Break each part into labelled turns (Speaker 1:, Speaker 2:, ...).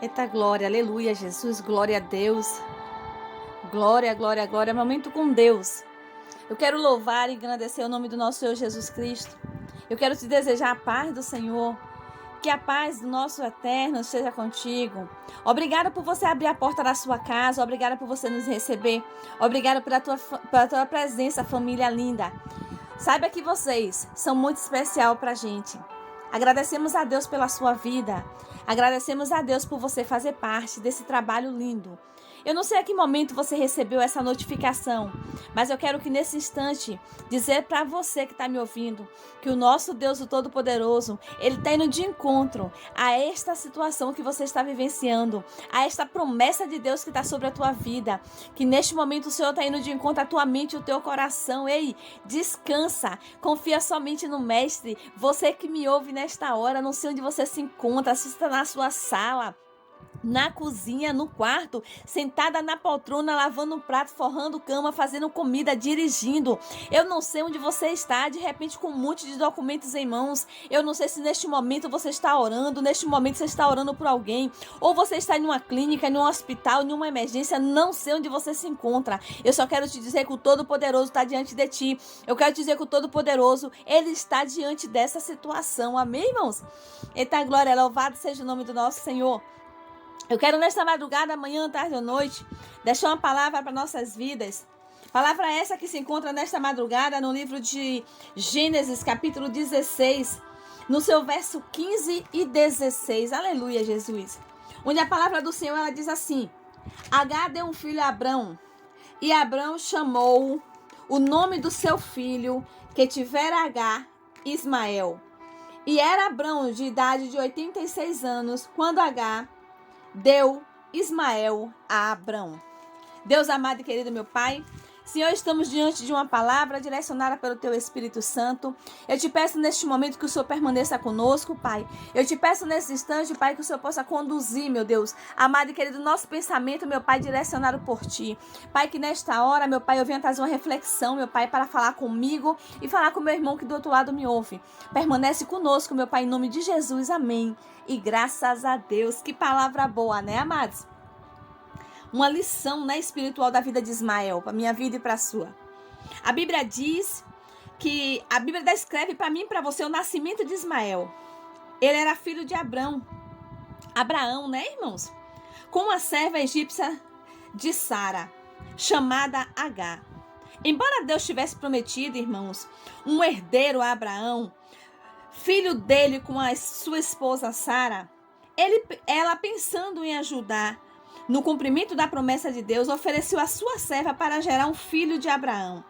Speaker 1: Eita glória, aleluia, Jesus, glória a Deus. Glória, glória, glória, momento com Deus. Eu quero louvar e agradecer o nome do nosso Senhor Jesus Cristo. Eu quero te desejar a paz do Senhor. Que a paz do nosso eterno esteja contigo. Obrigada por você abrir a porta da sua casa. Obrigada por você nos receber. Obrigada pela tua presença, família linda. Saiba que vocês são muito especial pra gente. Agradecemos a Deus pela sua vida. Agradecemos a Deus por você fazer parte desse trabalho lindo. Eu não sei a que momento você recebeu essa notificação, mas eu quero que nesse instante dizer para você que está me ouvindo que o nosso Deus, o Todo-Poderoso, Ele está indo de encontro a esta situação que você está vivenciando, a esta promessa de Deus que está sobre a tua vida, que neste momento o Senhor está indo de encontro à tua mente e ao teu coração. Ei, descansa, confia somente no Mestre. Você que me ouve nesta hora, não sei onde você se encontra, se está na sua sala, na cozinha, no quarto, sentada na poltrona, lavando um prato, forrando cama, fazendo comida, dirigindo. Eu não sei onde você está, de repente com um monte de documentos em mãos. Eu não sei se neste momento você está orando, neste momento você está orando por alguém, ou você está em uma clínica, em um hospital, em uma emergência. Não sei onde você se encontra. Eu só quero te dizer que o Todo-Poderoso está diante de ti. Eu quero te dizer que o Todo-Poderoso, Ele está diante dessa situação. Amém, irmãos? Eita glória, louvado seja o nome do nosso Senhor. Eu quero nesta madrugada, amanhã, tarde ou noite, deixar uma palavra para nossas vidas. Palavra essa que se encontra nesta madrugada no livro de Gênesis, capítulo 16, no seu verso 15 e 16. Aleluia, Jesus. Onde a palavra do Senhor, ela diz assim: Agar deu um filho a Abrão, e Abrão chamou o nome do seu filho, que tivera Agar, Ismael. E era Abrão de idade de 86 anos, quando Agar deu Ismael a Abrão. Deus amado e querido meu Pai, Senhor, estamos diante de uma palavra direcionada pelo Teu Espírito Santo. Eu te peço neste momento que o Senhor permaneça conosco, Pai. Eu te peço nesse instante, Pai, que o Senhor possa conduzir, meu Deus, amado e querido, nosso pensamento, meu Pai, direcionado por Ti. Pai, que nesta hora, meu Pai, eu venha trazer uma reflexão, meu Pai, para falar comigo e falar com meu irmão que do outro lado me ouve. Permanece conosco, meu Pai, em nome de Jesus. Amém. E graças a Deus. Que palavra boa, né, amados? Uma lição, né, espiritual da vida de Ismael, para minha vida e para a sua. A Bíblia diz que a Bíblia descreve para mim e para você o nascimento de Ismael. Ele era filho de Abraão, né, irmãos? Com uma serva egípcia de Sara, chamada Agar. Embora Deus tivesse prometido, irmãos, um herdeiro a Abraão, filho dele com a sua esposa Sara, ela pensando em ajudar no cumprimento da promessa de Deus, ofereceu a sua serva para gerar um filho de Abraão.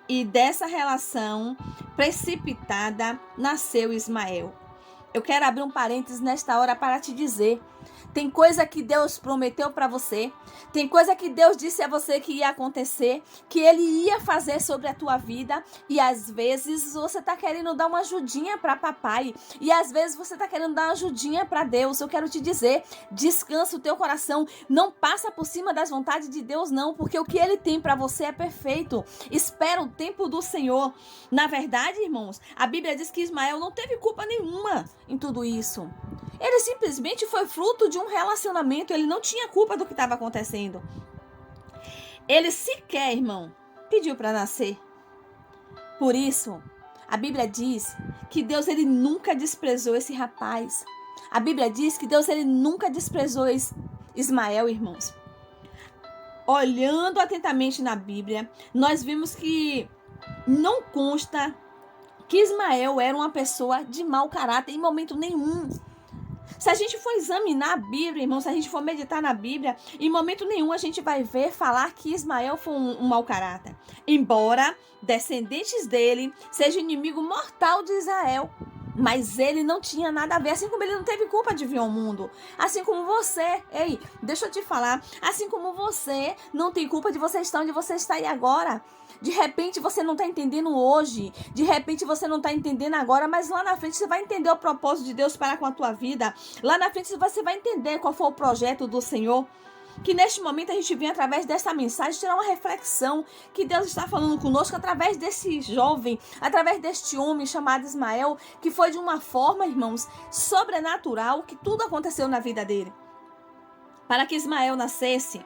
Speaker 1: E dessa relação precipitada nasceu Ismael. Eu quero abrir um parênteses nesta hora para te dizer: tem coisa que Deus prometeu para você, tem coisa que Deus disse a você que ia acontecer, que Ele ia fazer sobre a tua vida, e às vezes você está querendo dar uma ajudinha para papai, e às vezes você está querendo dar uma ajudinha para Deus. Eu quero te dizer, descansa o teu coração, não passa por cima das vontades de Deus não, porque o que Ele tem para você é perfeito. Espera o tempo do Senhor. Na verdade, irmãos, a Bíblia diz que Ismael não teve culpa nenhuma em tudo isso. Ele simplesmente foi fruto de um relacionamento. Ele não tinha culpa do que estava acontecendo. Ele sequer, irmão, pediu para nascer. Por isso, a Bíblia diz que Deus, ele nunca desprezou esse rapaz. A Bíblia diz que Deus, ele nunca desprezou Ismael, irmãos. Olhando atentamente na Bíblia, nós vimos que não consta que Ismael era uma pessoa de mau caráter em momento nenhum. Se a gente for examinar a Bíblia, irmão, se a gente for meditar na Bíblia, em momento nenhum a gente vai ver falar que Ismael foi um mau caráter. Embora descendentes dele sejam inimigo mortal de Israel. Mas ele não tinha nada a ver, assim como ele não teve culpa de vir ao mundo. Assim como você, ei, deixa eu te falar, assim como você não tem culpa de você estar onde você está aí agora. De repente você não está entendendo hoje, de repente você não está entendendo agora, mas lá na frente você vai entender o propósito de Deus para com a tua vida. Lá na frente você vai entender qual foi o projeto do Senhor. Que neste momento a gente vem através dessa mensagem tirar uma reflexão que Deus está falando conosco através desse jovem, através deste homem chamado Ismael, que foi de uma forma, irmãos, sobrenatural, que tudo aconteceu na vida dele. Para que Ismael nascesse,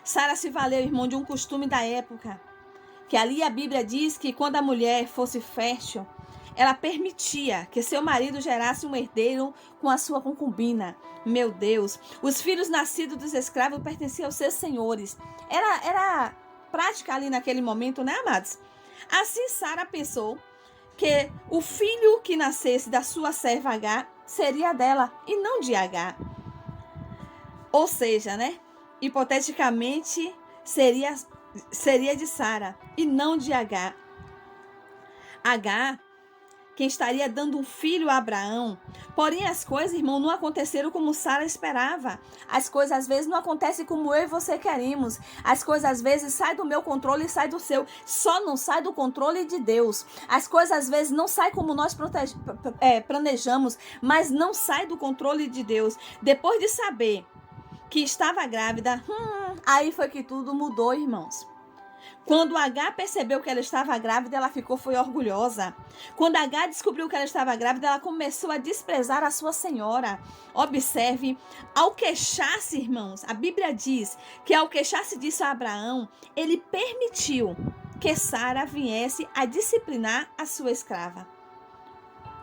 Speaker 1: Sara se valeu, irmão, de um costume da época, que ali a Bíblia diz que quando a mulher fosse fértil, ela permitia que seu marido gerasse um herdeiro com a sua concubina. Meu Deus, os filhos nascidos dos escravos pertenciam aos seus senhores. Era prática ali naquele momento, né, amados? Assim Sara pensou que o filho que nascesse da sua serva Agar seria dela e não de Agar. Ou seja, né, hipoteticamente seria de Sara e não de Agar. Agar, quem estaria dando um filho a Abraão. Porém, as coisas, irmão, não aconteceram como Sara esperava. As coisas, às vezes, não acontecem como eu e você queremos. As coisas, às vezes, saem do meu controle e saem do seu. Só não sai do controle de Deus. As coisas, às vezes, não saem como nós planejamos, mas não sai do controle de Deus. Depois de saber que estava grávida, aí foi que tudo mudou, irmãos. Quando Agar percebeu que ela estava grávida, ela foi orgulhosa. Quando Agar descobriu que ela estava grávida, ela começou a desprezar a sua senhora. Observe, ao queixar-se, irmãos, a Bíblia diz que ao queixar-se disso a Abraão, ele permitiu que Sara viesse a disciplinar a sua escrava.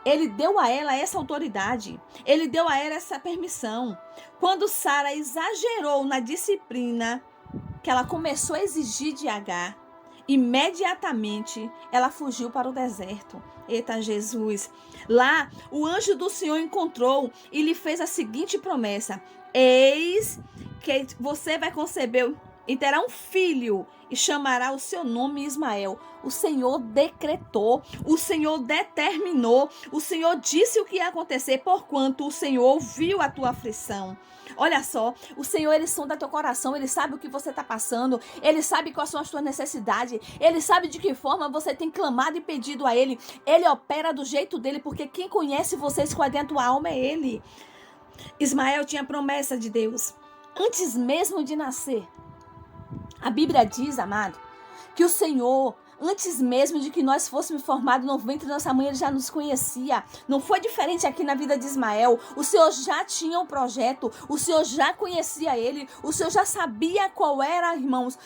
Speaker 1: Ele deu a ela essa autoridade, ele deu a ela essa permissão. Quando Sara exagerou na disciplina que ela começou a exigir de Agar, imediatamente ela fugiu para o deserto. Eita Jesus! Lá o anjo do Senhor encontrou e lhe fez a seguinte promessa: eis que você vai conceber e terá um filho e chamará o seu nome Ismael. O Senhor decretou, o Senhor determinou, o Senhor disse o que ia acontecer, porquanto o Senhor ouviu a tua aflição. Olha só, o Senhor, ele sonda teu coração, ele sabe o que você está passando, ele sabe quais são as tuas necessidades, ele sabe de que forma você tem clamado e pedido a ele. Ele opera do jeito dele, porque quem conhece você esquadrinha a tua alma é ele. Ismael tinha promessa de Deus antes mesmo de nascer. A Bíblia diz, amado, que o Senhor, antes mesmo de que nós fôssemos formados no ventre da nossa mãe, ele já nos conhecia. Não foi diferente aqui na vida de Ismael. O Senhor já tinha um projeto, o Senhor já conhecia ele, o Senhor já sabia qual era, irmãos,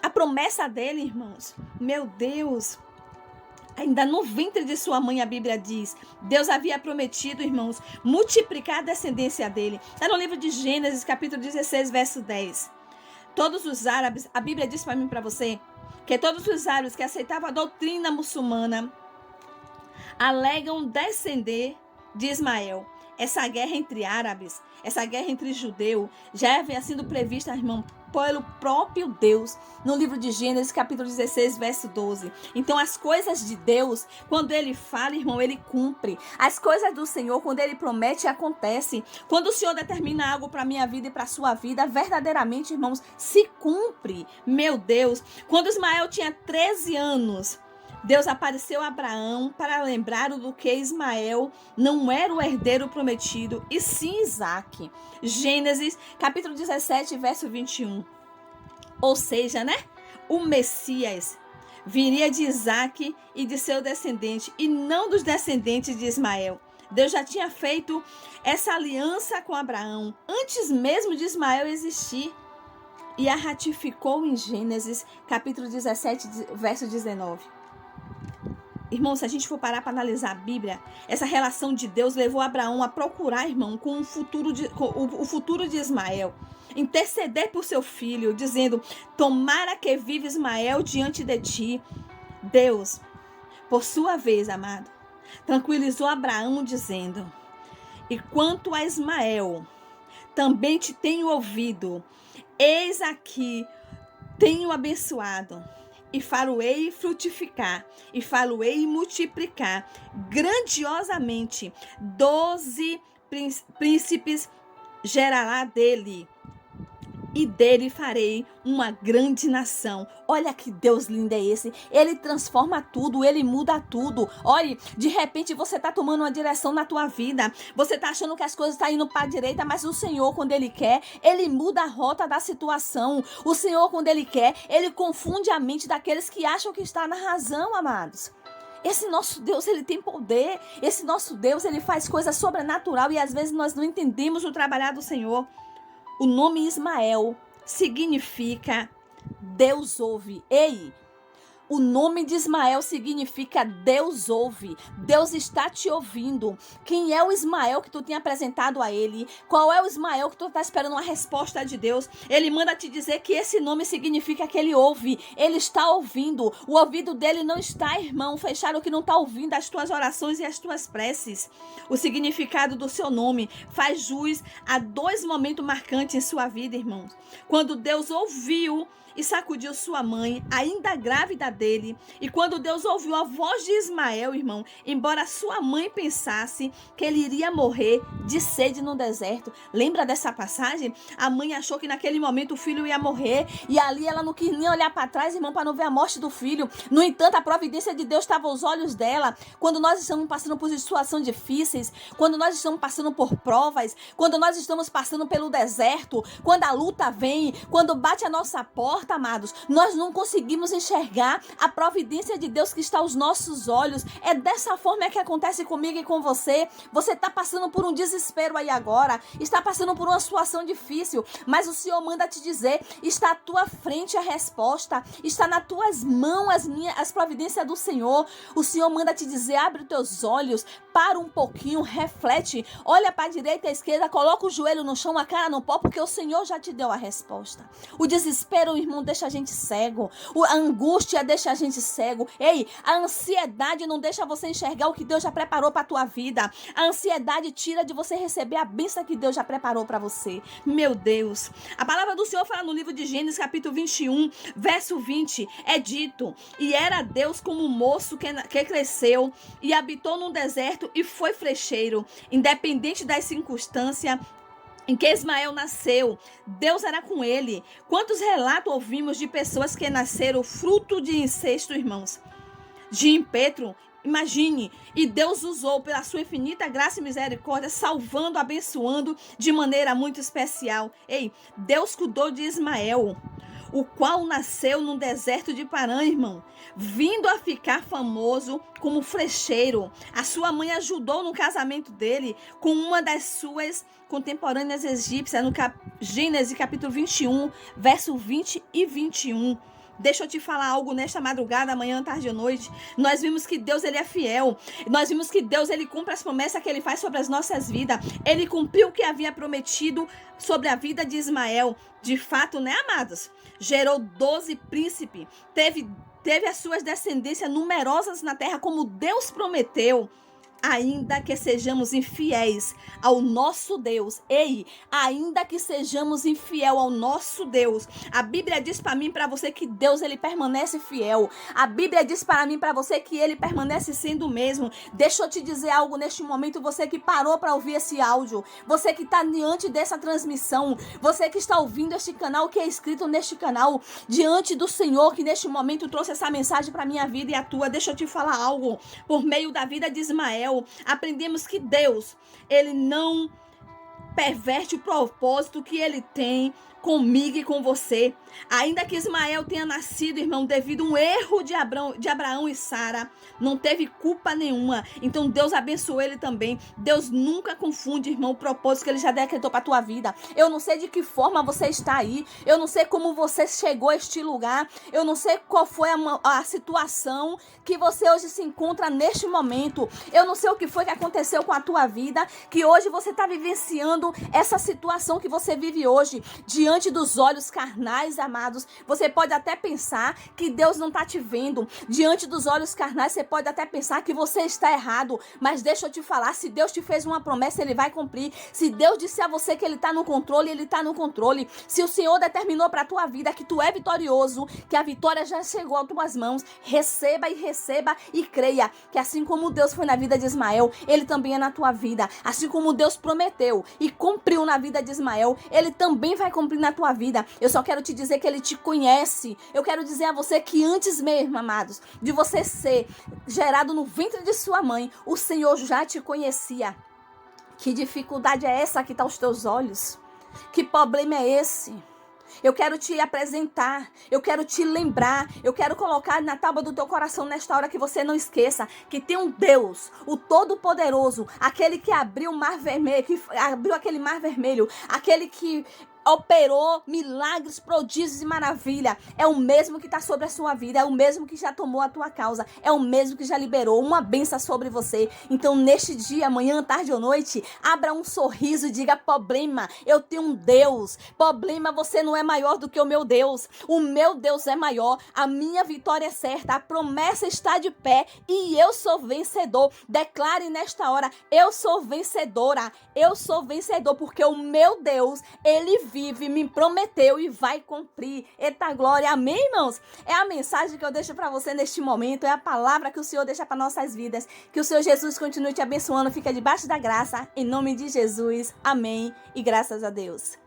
Speaker 1: a promessa dele, irmãos. Meu Deus! Ainda no ventre de sua mãe, a Bíblia diz, Deus havia prometido, irmãos, multiplicar a descendência dele. Está no livro de Gênesis, capítulo 16, verso 10. Todos os árabes, a Bíblia diz para mim e para você, que todos os árabes que aceitavam a doutrina muçulmana alegam descender de Ismael. Essa guerra entre árabes, essa guerra entre judeus, já havia sido prevista, irmão, pelo próprio Deus, no livro de Gênesis, capítulo 16, verso 12. Então, as coisas de Deus, quando ele fala, irmão, ele cumpre. As coisas do Senhor, quando ele promete, acontece. Quando o Senhor determina algo para a minha vida e para a sua vida, verdadeiramente, irmãos, se cumpre. Meu Deus, quando Ismael tinha 13 anos, Deus apareceu a Abraão para lembrar-o do que Ismael não era o herdeiro prometido, e sim Isaque. Gênesis, capítulo 17, verso 21. Ou seja, né? O Messias viria de Isaque e de seu descendente, e não dos descendentes de Ismael. Deus já tinha feito essa aliança com Abraão, antes mesmo de Ismael existir, e a ratificou em Gênesis, capítulo 17, verso 19. Irmão, se a gente for parar para analisar a Bíblia, essa relação de Deus levou Abraão a procurar, irmão, com o futuro de Ismael, interceder por seu filho, dizendo: tomara que viva Ismael diante de ti. Deus, por sua vez, amado, tranquilizou Abraão dizendo: e quanto a Ismael, também te tenho ouvido, eis aqui, tenho abençoado, e far-o-ei frutificar, e far-o-ei multiplicar grandiosamente. 12 príncipes gerará dele, e dele farei uma grande nação. Olha que Deus lindo é esse. Ele transforma tudo, ele muda tudo. Olha, de repente você está tomando uma direção na tua vida. Você está achando que as coisas estão indo para a direita, mas o Senhor, quando ele quer, ele muda a rota da situação. O Senhor, quando ele quer, ele confunde a mente daqueles que acham que está na razão, amados. Esse nosso Deus, ele tem poder. Esse nosso Deus, ele faz coisas sobrenatural e às vezes nós não entendemos o trabalhar do Senhor. O nome Ismael significa Deus ouve. Ei! O nome de Ismael significa Deus ouve. Deus está te ouvindo. Quem é o Ismael que tu tem apresentado a ele? Qual é o Ismael que tu está esperando uma resposta de Deus? Ele manda te dizer que esse nome significa que ele ouve. Ele está ouvindo. O ouvido dele não está, irmão, fechado, que não está ouvindo as tuas orações e as tuas preces. O significado do seu nome faz jus a 2 momentos marcantes em sua vida, irmãos. Quando Deus ouviu e sacudiu sua mãe, ainda grávida dele. E quando Deus ouviu a voz de Ismael, irmão, embora sua mãe pensasse que ele iria morrer de sede no deserto. Lembra dessa passagem? A mãe achou que naquele momento o filho ia morrer. E ali ela não quis nem olhar para trás, irmão, para não ver a morte do filho. No entanto, a providência de Deus estava aos olhos dela. Quando nós estamos passando por situações difíceis, quando nós estamos passando por provas, quando nós estamos passando pelo deserto, quando a luta vem, quando bate a nossa porta, amados, nós não conseguimos enxergar a providência de Deus que está aos nossos olhos. É dessa forma que acontece comigo e com você. Você está passando por um desespero aí agora, está passando por uma situação difícil, mas o Senhor manda te dizer, está à tua frente a resposta, está nas tuas mãos as providências do Senhor. O Senhor manda te dizer, abre os teus olhos, para um pouquinho, reflete, olha para a direita e à esquerda, coloca o joelho no chão, a cara no pó, porque o Senhor já te deu a resposta. O desespero, irmão, deixa a gente cego. A angústia deixa a gente cego. Ei, a ansiedade não deixa você enxergar o que Deus já preparou para a tua vida. A ansiedade tira de você receber a bênção que Deus já preparou para você. Meu Deus. A palavra do Senhor fala no livro de Gênesis, capítulo 21, verso 20. É dito, e era Deus como um moço que cresceu e habitou num deserto e foi flecheiro, independente das circunstâncias em que Ismael nasceu, Deus era com ele. Quantos relatos ouvimos de pessoas que nasceram fruto de incesto, irmãos? De impetro, imagine. E Deus usou pela sua infinita graça e misericórdia, salvando, abençoando de maneira muito especial. Ei, Deus cuidou de Ismael, o qual nasceu no deserto de Parã, irmão, vindo a ficar famoso como flecheiro. A sua mãe ajudou no casamento dele com uma das suas contemporâneas egípcias, no Gênesis capítulo 21, verso 20 e 21. Deixa eu te falar algo nesta madrugada, amanhã, tarde ou noite. Nós vimos que Deus, ele é fiel. Nós vimos que Deus, ele cumpre as promessas que ele faz sobre as nossas vidas. Ele cumpriu o que havia prometido sobre a vida de Ismael. De fato, né, amados? Gerou 12 príncipes. Teve as suas descendências numerosas na terra, como Deus prometeu. Ainda que sejamos infiéis ao nosso Deus. Ei, ainda que sejamos infiel ao nosso Deus. A Bíblia diz para mim e para você que Deus, ele permanece fiel. A Bíblia diz para mim e para você que ele permanece sendo o mesmo. Deixa eu te dizer algo neste momento, você que parou para ouvir esse áudio, você que está diante dessa transmissão, você que está ouvindo este canal, que é inscrito neste canal, diante do Senhor, que neste momento trouxe essa mensagem para minha vida e a tua. Deixa eu te falar algo. Por meio da vida de Ismael, aprendemos que Deus, ele não perverte o propósito que ele tem comigo e com você. Ainda que Ismael tenha nascido, irmão, devido a um erro de Abraão e Sara, não teve culpa nenhuma. Então Deus abençoou ele também. Deus nunca confunde, irmão, o propósito que ele já decretou para a tua vida. Eu não sei de que forma você está aí. Eu não sei como você chegou a este lugar. Eu não sei qual foi a situação que você hoje se encontra neste momento. Eu não sei o que foi que aconteceu com a tua vida, que hoje você está vivenciando essa situação que você vive hoje, diante dos olhos carnais, amados. Você pode até pensar que Deus não está te vendo. Diante dos olhos carnais, você pode até pensar que você está errado. Mas deixa eu te falar, se Deus te fez uma promessa, ele vai cumprir. Se Deus disse a você que ele está no controle, ele está no controle. Se o Senhor determinou para a tua vida que tu é vitorioso, que a vitória já chegou às tuas mãos, receba e creia que assim como Deus foi na vida de Ismael, ele também é na tua vida. Assim como Deus prometeu e cumpriu na vida de Ismael, ele também vai cumprir na tua vida. Eu só quero te dizer que ele te conhece. Eu quero dizer a você que antes mesmo, amados, de você ser gerado no ventre de sua mãe, o Senhor já te conhecia. Que dificuldade é essa que está aos teus olhos? Que problema é esse? Eu quero te apresentar, eu quero te lembrar, eu quero colocar na tábua do teu coração nesta hora que você não esqueça que tem um Deus, o Todo-Poderoso, aquele que abriu o mar vermelho, que abriu aquele mar vermelho, aquele que operou milagres, prodígios e maravilha. É o mesmo que está sobre a sua vida, é o mesmo que já tomou a tua causa, é o mesmo que já liberou uma bênção sobre você. Então, neste dia, amanhã, tarde ou noite, abra um sorriso e diga: problema, eu tenho um Deus. Problema, você não é maior do que o meu Deus. O meu Deus é maior, a minha vitória é certa, a promessa está de pé e eu sou vencedor. Declare nesta hora: eu sou vencedora, eu sou vencedor, porque o meu Deus, ele vive, me prometeu e vai cumprir. Eita glória, amém, irmãos? É a mensagem que eu deixo para você neste momento, é a palavra que o Senhor deixa para nossas vidas. Que o Senhor Jesus continue te abençoando, fica debaixo da graça, em nome de Jesus, amém e graças a Deus.